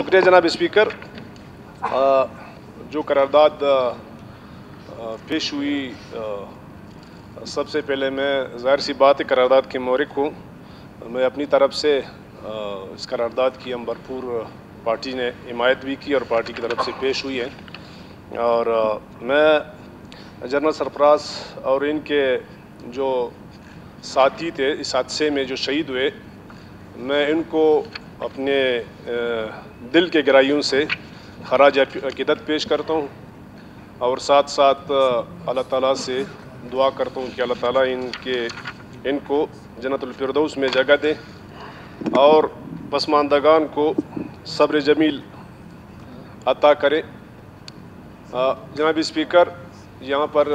शुक्रिया जनाब स्पीकर। जो करारदाद पेश हुई, सबसे पहले मैं ज़ाहिर सी बात है करारदाद के मौरिक हूँ। मैं अपनी तरफ से इस करारदाद की हम भरपूर पार्टी ने हिमायत भी की और पार्टी की तरफ से पेश हुई है। और मैं जनरल सरफराज और इनके जो साथी थे इस हादसे में जो शहीद हुए, मैं इनको अपने दिल के गहराइयों से खराज अक़ीदत पेश करता हूँ और साथ साथ अल्लाह ताला से दुआ करता हूँ कि अल्लाह ताला इनको जन्नतुल फिरदौस में जगह दे और पसमानदगान को सब्र जमील अता करे। जनाब स्पीकर, यहाँ पर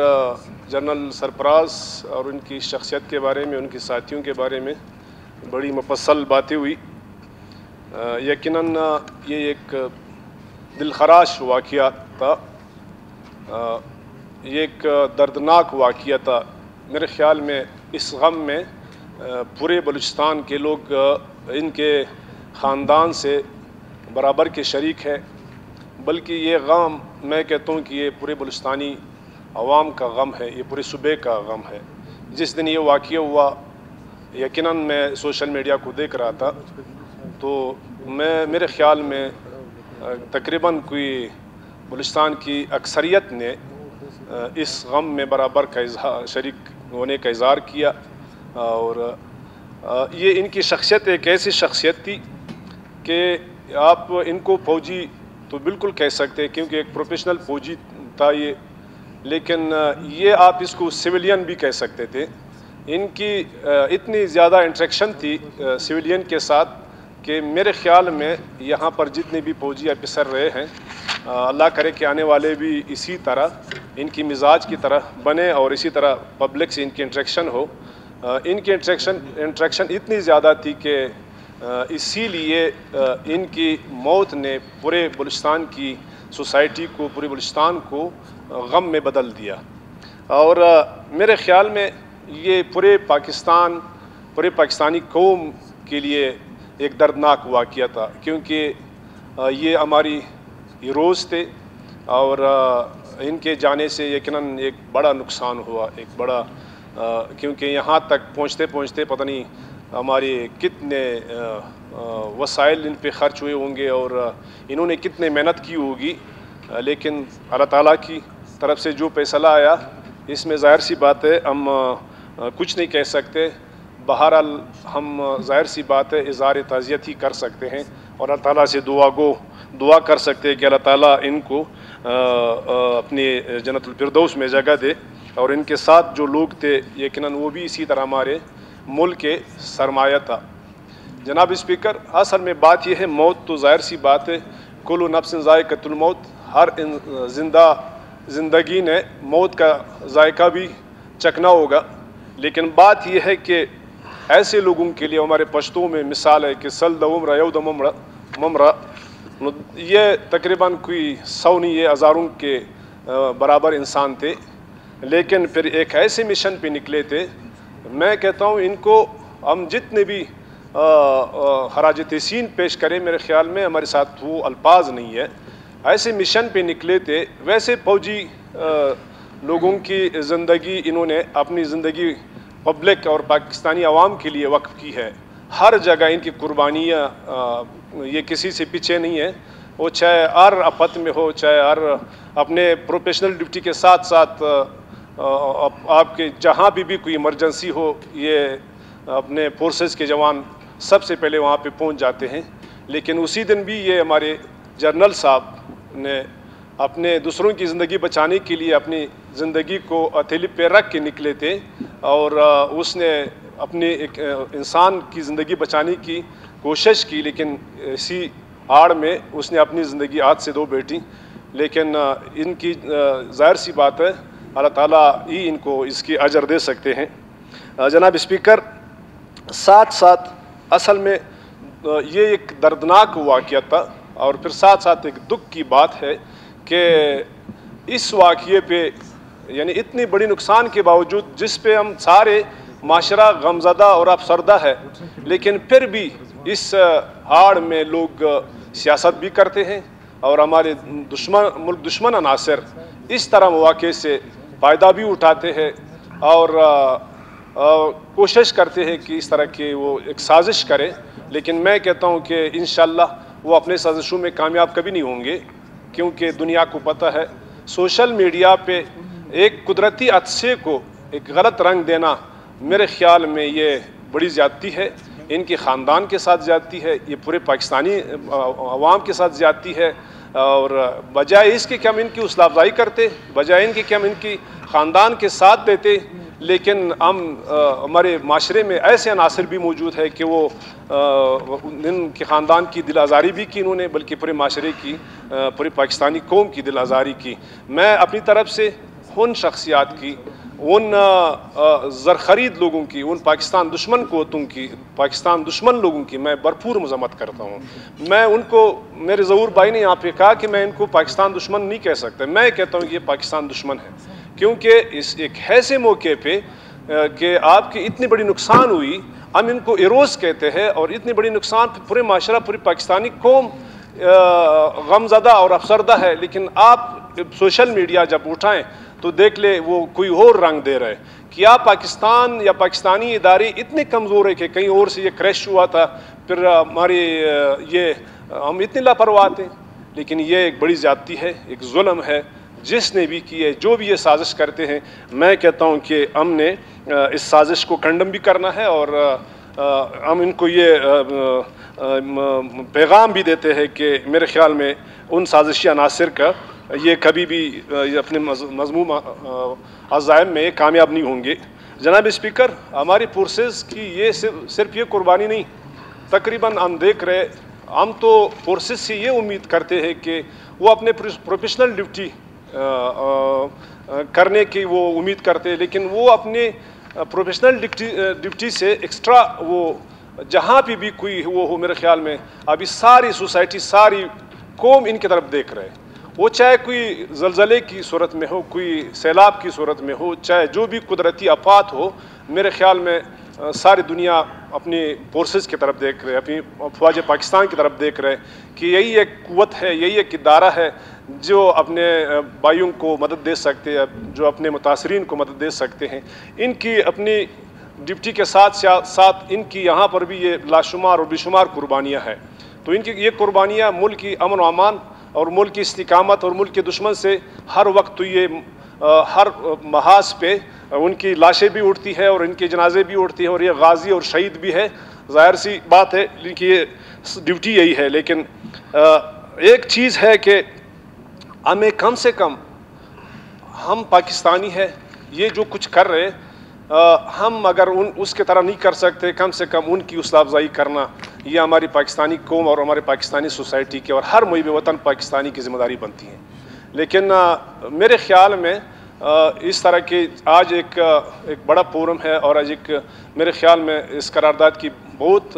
जनरल सरफराज और उनकी शख्सियत के बारे में, उनके साथियों के बारे में बड़ी मुफस्सल बातें हुई। यकीनन ये एक दिलखराश वाक़या था, ये एक दर्दनाक वाक़या था। मेरे ख़्याल में इस गम में पूरे बलूचिस्तान के लोग इनके ख़ानदान से बराबर के शरीक हैं, बल्कि ये गम मैं कहता हूँ कि ये पूरे बलूचिस्तानी अवाम का गम है, ये पूरे सूबे का गम है। जिस दिन ये वाक़या हुआ, यकीनन मैं सोशल मीडिया को देख रहा था तो मेरे ख़्याल में तकरीबन कोई बलूचिस्तान की अक्सरियत ने इस गम में बराबर का शरीक होने का इज़हार किया। और ये इनकी शख्सियत एक ऐसी शख्सियत थी कि आप इनको फ़ौजी तो बिल्कुल कह सकते हैं क्योंकि एक प्रोफेशनल फ़ौजी था ये, लेकिन ये आप इसको सिविलियन भी कह सकते थे। इनकी इतनी ज़्यादा इंटरेक्शन थी सिविलियन के साथ कि मेरे ख़्याल में यहाँ पर जितने भी फ़ौजी ऑफिसर रहे हैं, अल्लाह करे कि आने वाले भी इसी तरह इनकी मिजाज की तरह बने और इसी तरह पब्लिक से इनकी इंटरेक्शन हो। इनकी इंटरेक्शन इतनी ज़्यादा थी कि इसीलिए इनकी मौत ने पूरे बलूचिस्तान की सोसाइटी को, पूरे बलूचिस्तान को गम में बदल दिया। और मेरे ख़्याल में ये पूरे पाकिस्तानी कौम के लिए एक दर्दनाक वाक़या था, क्योंकि ये हमारी हीरोज़ थे और इनके जाने से यकीनन एक बड़ा नुकसान हुआ, एक बड़ा क्योंकि यहाँ तक पहुँचते पहुँचते पता नहीं हमारे कितने वसाइल इन पे ख़र्च हुए होंगे और इन्होंने कितने मेहनत की होगी, लेकिन अल्लाह ताला की तरफ से जो फैसला आया इसमें ज़ाहिर सी बात है हम कुछ नहीं कह सकते। बहरहाल हम ज़ाहिर सी बात है इज़हार ताज़ियत ही कर सकते हैं और अल्लाह ताला से दुआ कर सकते हैं कि अल्लाह ताला इनको अपने जन्नतुल फिरदौस में जगह दे और इनके साथ जो लोग थे यकीनन वो भी इसी तरह हमारे मुल्क के सरमाया था। जनाब स्पीकर, असल में बात यह है, मौत तो ज़ाहिर सी बात है, कुल्लु नफ्सिन ज़ाइक़तुल मौत, हर ज़िंदगी ने मौत का जायका भी चखना होगा। लेकिन बात यह है कि ऐसे लोगों के लिए हमारे पश्तों में मिसाल है कि सल दमरा यौ ममरा, ये तकरीबन कोई 100 नहीं, ये हज़ारों के बराबर इंसान थे, लेकिन फिर एक ऐसे मिशन पे निकले थे। मैं कहता हूँ इनको हम जितने भी खराज तहसीन पेश करें, मेरे ख़्याल में हमारे साथ वो अल्फाज नहीं है। ऐसे मिशन पे निकले थे, वैसे फ़ौजी लोगों की ज़िंदगी, इन्होंने अपनी ज़िंदगी पब्लिक और पाकिस्तानी अवाम के लिए वक्फ़ की है। हर जगह इनकी कुर्बानियाँ, ये किसी से पीछे नहीं है, वो चाहे हर आफत में हो, चाहे हर अपने प्रोफेशनल ड्यूटी के साथ साथ आपके जहाँ भी कोई इमरजेंसी हो, ये अपने फोर्सेस के जवान सबसे पहले वहाँ पे पहुँच जाते हैं। लेकिन उसी दिन भी ये हमारे जनरल साहब ने अपने दूसरों की ज़िंदगी बचाने के लिए अपनी ज़िंदगी को हथेली पे रख के निकले थे और उसने अपनी एक इंसान की ज़िंदगी बचाने की कोशिश की, लेकिन इसी आड़ में उसने अपनी ज़िंदगी हाथ से धो बैठी। लेकिन इनकी ज़ाहिर सी बात है अल्लाह ताला ही इनको इसकी अजर दे सकते हैं। जनाब स्पीकर, साथ साथ असल में ये एक दर्दनाक वाक़या था और फिर साथ साथ एक दुख की बात है कि इस वाक़ये पे यानी इतनी बड़ी नुकसान के बावजूद, जिस पे हम सारे माशरा गमज़दा और अफसरदा है, लेकिन फिर भी इस हाड़ में लोग सियासत भी करते हैं और हमारे मुल्क दुश्मन अनासर इस तरह मौके से फ़ायदा भी उठाते हैं और कोशिश करते हैं कि इस तरह की वो एक साजिश करें। लेकिन मैं कहता हूँ कि इंशाअल्लाह वो अपने साजिशों में कामयाब कभी नहीं होंगे, क्योंकि दुनिया को पता है सोशल मीडिया पे एक कुदरती अदसे को एक गलत रंग देना मेरे ख्याल में ये बड़ी ज़्यादती है। इनके ख़ानदान के साथ ज़्यादती है, ये पूरे पाकिस्तानी अवाम के साथ ज़्यादती है। और बजाय इसके कि हम इनकी हौसला अफजाई करते, बजाय इनके कि हम इनकी ख़ानदान के साथ देते, लेकिन हम हमारे माशरे में ऐसे अनासर भी मौजूद है कि वो इनके ख़ानदान की दिल आज़ारी भी की इन्होंने, बल्कि पूरे माशरे की पूरी पाकिस्तानी कौम की दिल आज़ारी की। मैं अपनी तरफ से उन शख्सियात की, उन ज़रख़रीद लोगों की, उन पाकिस्तान दुश्मन क़ुव्वतों की, पाकिस्तान दुश्मन लोगों की मैं भरपूर मज़म्मत करता हूँ। मैं उनको, मेरे ज़हूर भाई ने यहाँ पे कहा कि मैं इनको पाकिस्तान दुश्मन नहीं कह सकता, मैं कहता हूँ कि ये पाकिस्तान दुश्मन है, क्योंकि इस एक ऐसे मौके पे कि आपकी इतनी बड़ी नुकसान हुई, हम इनको इरोज़ कहते हैं, और इतनी बड़ी नुकसान पूरे माशरा, पूरी पाकिस्तानी कौम गमज़दा और अफसरदा है। लेकिन आप सोशल मीडिया जब उठाएं तो देख ले वो कोई और रंग दे रहे हैं। क्या पाकिस्तान या पाकिस्तानी इदारे इतने कमज़ोर है कि कहीं और से ये क्रैश हुआ था, फिर हमारी ये हम इतने लापरवाह थे? लेकिन ये एक बड़ी ज़्यादती है, एक जुल्म है जिसने भी की है, जो भी ये साजिश करते हैं। मैं कहता हूँ कि हमने इस साजिश को कंडम भी करना है, और हम इनको ये पैगाम भी देते हैं कि मेरे ख़्याल में उन साजिशी अनासर का ये कभी भी अपने मज़मूम अज़ाइम में कामयाब नहीं होंगे। जनाब स्पीकर, हमारी फोर्सेस की ये सिर्फ ये कुर्बानी नहीं, तकरीबन हम देख रहे, हम तो फोर्सेस से ये उम्मीद करते हैं कि वो अपने प्रोफेशनल ड्यूटी करने की वो उम्मीद करते हैं, लेकिन वो अपने प्रोफेशनल ड्यूटी से एक्स्ट्रा वो जहाँ भी कोई वो हो, मेरे ख्याल में अभी सारी सोसाइटी, सारी कौम इनकी तरफ देख रहे हैं। वो चाहे कोई ज़लज़ले की सूरत में हो, कोई सैलाब की सूरत में हो, चाहे जो भी कुदरती आफात हो, मेरे ख्याल में सारी दुनिया अपनी फोर्सेस की तरफ देख रहे हैं, अपनी फ़ौज पाकिस्तान की तरफ देख रहे हैं कि यही एक क़ुव्वत है, यही एक इदारा है जो अपने भाइयों को मदद दे सकते हैं, जो अपने मुतासरीन को मदद दे सकते हैं। इनकी अपनी ड्यूटी के साथ साथ इनकी यहाँ पर भी ये लाशुमार और बेशुमार कुर्बानियाँ हैं। तो इनकी ये कुर्बानियाँ मुल्क की अमन व अमान और मुल्क की इस्तिकामत और मुल्क के दुश्मन से हर वक्त, तो ये हर महाज पे उनकी लाशें भी उठती है और इनके जनाजे भी उठती हैं, और ये गाजी और शहीद भी है। ज़ाहिर सी बात है, इनकी ये ड्यूटी यही है। लेकिन एक चीज़ है कि हमें कम से कम, हम पाकिस्तानी है, ये जो कुछ कर रहे हम अगर उसके तरह नहीं कर सकते, कम से कम उनकी हौसला अफजाई करना, ये हमारी पाकिस्तानी कौम और हमारी पाकिस्तानी सोसाइटी के और हर मुहिब वतन पाकिस्तानी की ज़िम्मेदारी बनती है। लेकिन मेरे ख़्याल में इस तरह के आज एक बड़ा फोरम है, और आज एक मेरे ख़्याल में इस करारदाद की बहुत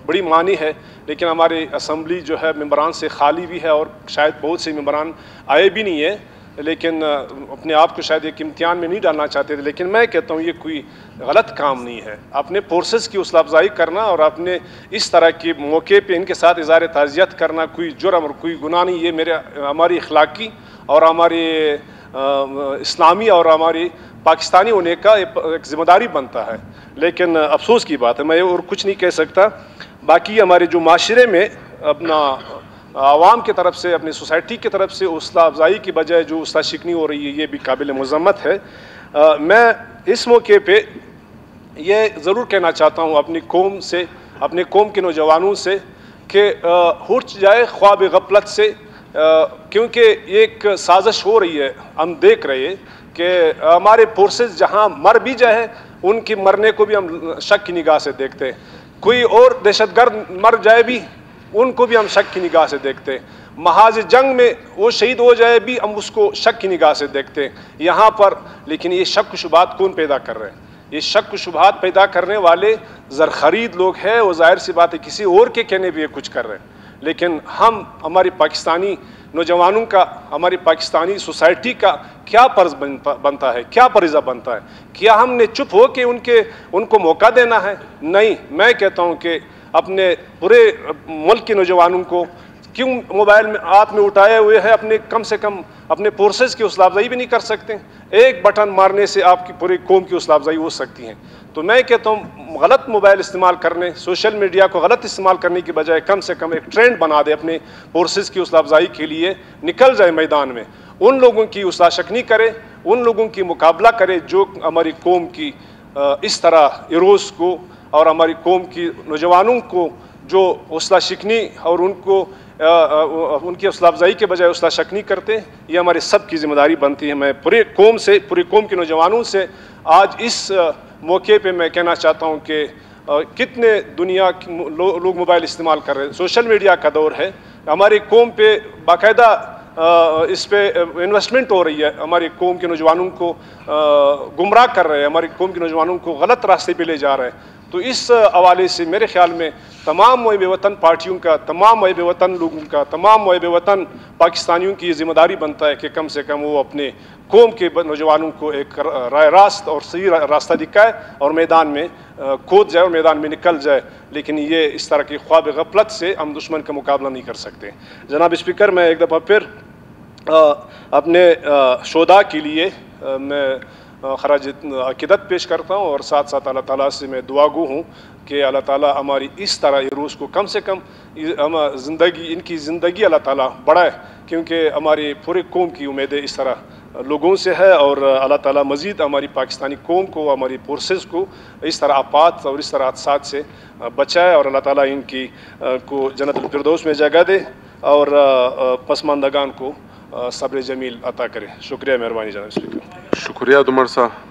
बड़ी मानी है, लेकिन हमारी असम्बली जो है मेंबरान से खाली भी है, और शायद बहुत से मेंबरान आए भी नहीं है, लेकिन अपने आप को शायद एक इम्तिहान में नहीं डालना चाहते थे। लेकिन मैं कहता हूँ ये कोई गलत काम नहीं है, अपने फोर्सेस की हौसला अफजाई करना और अपने इस तरह के मौके पे इनके साथ इज़हार ताज़ियत करना कोई जुर्म और कोई गुनाह नहीं। ये हमारी अखलाकी और हमारी इस्लामी और हमारी पाकिस्तानी होने का एक ज़िम्मेदारी बनता है। लेकिन अफसोस की बात है, मैं और कुछ नहीं कह सकता। बाकी हमारे जो माशरे में अपना आवाम की तरफ से, अपनी सोसाइटी की तरफ से हौसला अफजाई की बजाय जो हौसला शिकनी हो रही है, ये भी काबिल मज़म्मत है। मैं इस मौके पे ये ज़रूर कहना चाहता हूँ अपनी कौम से, अपने कौम के नौजवानों से कि उठ जाए ख्वाब गफलत से, क्योंकि एक साजिश हो रही है। हम देख रहे हैं कि हमारे फोर्सेस जहाँ मर भी जाए, उनकी मरने को भी हम शक की निगाह से देखते हैं। कोई और दहशतगर्द मर जाए भी, उनको भी हम शक की निगाह से देखते हैं। महाज जंग में वो शहीद हो जाए भी, हम उसको शक की निगाह से देखते हैं यहाँ पर। लेकिन ये शक शुबहात कौन पैदा कर रहे हैं? ये शक शुबहात पैदा करने वाले ज़रख़रीद लोग हैं। वो ज़ाहिर सी बात है किसी और के कहने भी ये कुछ कर रहे हैं। लेकिन हम, हमारी पाकिस्तानी नौजवानों का, हमारी पाकिस्तानी सोसाइटी का क्या फ़र्ज़ बनता है, क्या फरीज़ा बनता है? क्या हमने चुप हो के उनको मौका देना है? नहीं, मैं कहता हूँ कि अपने पूरे मुल्क के नौजवानों को क्यों मोबाइल में हाथ में उठाए हुए है, अपने कम से कम अपने फोर्सेस की हौसला अफजाई भी नहीं कर सकते? एक बटन मारने से आपकी पूरी कौम की हौसला अफजाई हो सकती है। तो मैं कहता हूँ गलत मोबाइल इस्तेमाल करने, सोशल मीडिया को गलत इस्तेमाल करने की बजाय कम से कम एक ट्रेंड बना दे, अपने फोर्सेस की हौसला अफजाई के लिए निकल जाए मैदान में, उन लोगों की हौसला शकनी करे, उन लोगों की मुकाबला करे जो हमारी कौम की इस तरह इरोज़ को और हमारी कौम की नौजवानों को जो हौसला शिकनी और उनको उनकी हौसला अफजाई के बजाय हौसला शकनी करते हैं, ये हमारी सब की जिम्मेदारी बनती है। मैं पूरी कौम के नौजवानों से आज इस मौके पे मैं कहना चाहता हूँ कि कितने दुनिया लोग मोबाइल इस्तेमाल कर रहे हैं, सोशल मीडिया का दौर है, हमारी कौम पे बाकायदा इस पे इन्वेस्टमेंट हो रही है, हमारी कौम के नौजवानों को गुमराह कर रहे हैं, हमारी कौम के नौजवानों को गलत रास्ते पे ले जा रहे हैं। तो इस हवाले से मेरे ख्याल में तमाम मुहिब वतन पार्टियों का, तमाम मुहिब वतन लोगों का, तमाम मुहिब वतन पाकिस्तानियों की ये जिम्मेदारी बनता है कि कम से कम वो अपने कौम के नौजवानों को एक राय रास्त और सही रास्ता दिखाए और मैदान में कूद जाए और मैदान में निकल जाए। लेकिन ये इस तरह की ख्वाब गफलत से हम दुश्मन का मुकाबला नहीं कर सकते। जनाब स्पीकर, मैं एक दफ़ा फिर अपने शोधा के लिए मैं खराज अक़ीदत पेश करता हूँ और साथ साथ अल्लाह ताला से मैं दुआगो हूँ कि अल्लाह ताला हमारी इस तरह इरोज़ को कम से कम इनकी ज़िंदगी अल्लाह ताला बढ़ाए, क्योंकि हमारी पूरी कौम की उम्मीदें इस तरह लोगों से है और अल्लाह ताला मज़ीद हमारी पाकिस्तानी कौम को, हमारी फोर्सेस को इस तरह आपात और इस तरह हादसात से बचाए और अल्लाह ताला इनकी को जन्नतुल फिरदौस में जगह दे और पसमानदगान को सब्र जमील अता करे। शुक्रिया, मेहरबानी जनाब स्पीकर। शुक्रिया दुमर साहब।